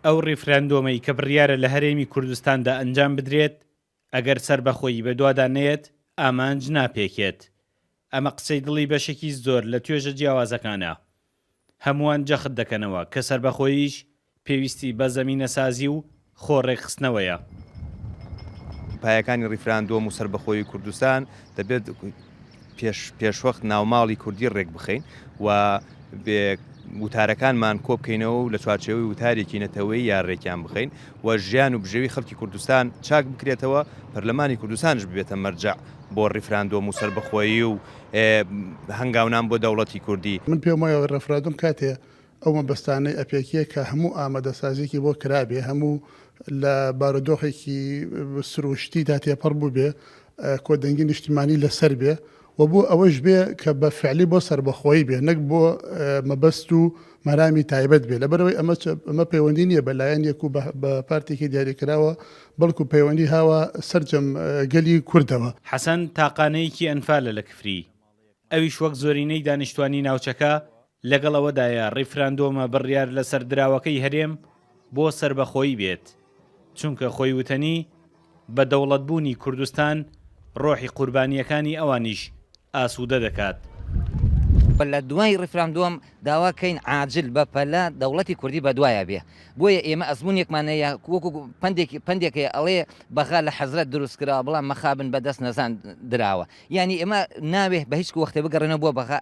ئەو ڕیفراندۆمەی کە بڕیارە لە هەرێمی کوردستاندا ئەنجام بدرێت ئەگەر سربەخۆیی بەدوادا نێت ئامانج ناپێکێت. ئەمە قسەی دڵی بەشێکی زۆر لە توێژە جیاوازەکانە. هەمووان جەخت دەکەنەوە کە سربەخۆییش پێویستی بە زەمینەسازی و خۆڕێکخستنەوەیە. پایەکانی ڕیفراندۆم و سربەخۆیی کوردستان دەبێت پێشوەخت ناوماڵی کوردی ڕێک بخەین و وتارەکانمان کۆ بکەینەوە و لە چوارچێوەی وتارێکی نەتەوەی یاڕێکیان بخەین و ژیان و بژێوی خەڵکی کوردستان چاک بکرێتەوە، پەرلەمانی کوردستانش ببێتە مەرجع بۆ ڕیفراندۆم و سربەخۆیی و هەنگاونان بۆ دەوڵەتی کوردی. من پێم وایە ڕەفرادۆم کاتێ ئەو مەبەستانەی ئەپێکیە کە هەموو ئامادەسازیێکی بۆ کرابێ، هەموو لە بارودۆخێکی سروشتیدا تێپەڕ بوو بێ، کۆدەنگی نیشتیمانی لەسەر بێ و بۆ ئەوەش بێ کە بە فعلی بۆ سربەخۆیی بێ، نەک بۆ مەبەست و مەرامی تایبەت بێ. لەبەرەوەی ئەمە پەیوەندی نییە بە لایەن یەک و بە پارتێکی دیاریکراوە، بەڵکو پەیوەندی هاوە سەرجەم گەلی کوردەوە. حەسەن تاقانەیەکی ئەنفالە لە کفری، ئەویش وەک زۆرینەی دانیشتوانی ناوچەکە لەگەڵەوەدایە ڕیفراندۆمە بڕیار لە سەردراوەکەی هەرێم بۆ سربەخۆیی بێت، چونکە خۆی وتەنی بە دەوڵەتبوونی کوردستان ڕۆحی قوربانیەکانی ئەوانیش ئاسوودە دەکات. لە دوای ڕیفراندۆم داواکەین عاجل بەپەلا دەوڵەتی کوردی بە دوایە بێ، بۆیە ئێمە ئەزمونێکمانەیە وەکو پندێکی ئەڵێ بەغا لە حەزرەت دروستکراوە بەڵام مەخابن بەدەست نەزان درراوە. یعنی ئێمە ناوێ بە هیچ وەختێ بگەڕێنەوە بۆ بەغا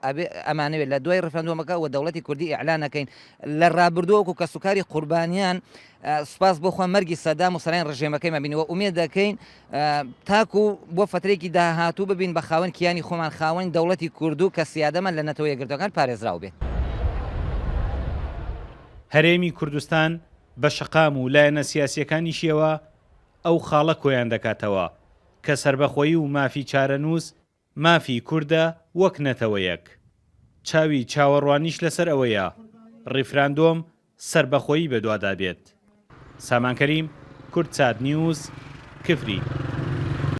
ئەمانەوێت لە دوای ڕیفراندۆمەکە و دەوڵەتی کوردی ئیعلانەکەین لە ڕابردووەکو کە سوکاری قوربانیان سوپاس بۆ خۆ مەرگی سەدام و سەرای ڕژێمەکەی مەبینەوە ئومێد دەکەین تاکو بۆ فترێکی داهاتوو ببین بە خاوەن کیانی خۆمان خاوەن دەوڵەتی کوردو کە سیادەمان لە نەتەوە یەکگرتوەکان پارێزراو بێت. هەرێمی کوردستان بە شەقام و لایەنە سیاسیەکانیشیەوە ئەو خاڵە کۆیان دەکاتەوە کە سربەخۆیی و مافی چارەنووس مافی کووردە وەک نەتەوەیەک. چاوی چاوەڕوانیش لەسەر ئەوەیە ڕیفراندۆم سربەخۆیی بەدوادا بێت. سامان کەریم، کورد چات نیوز، کفری.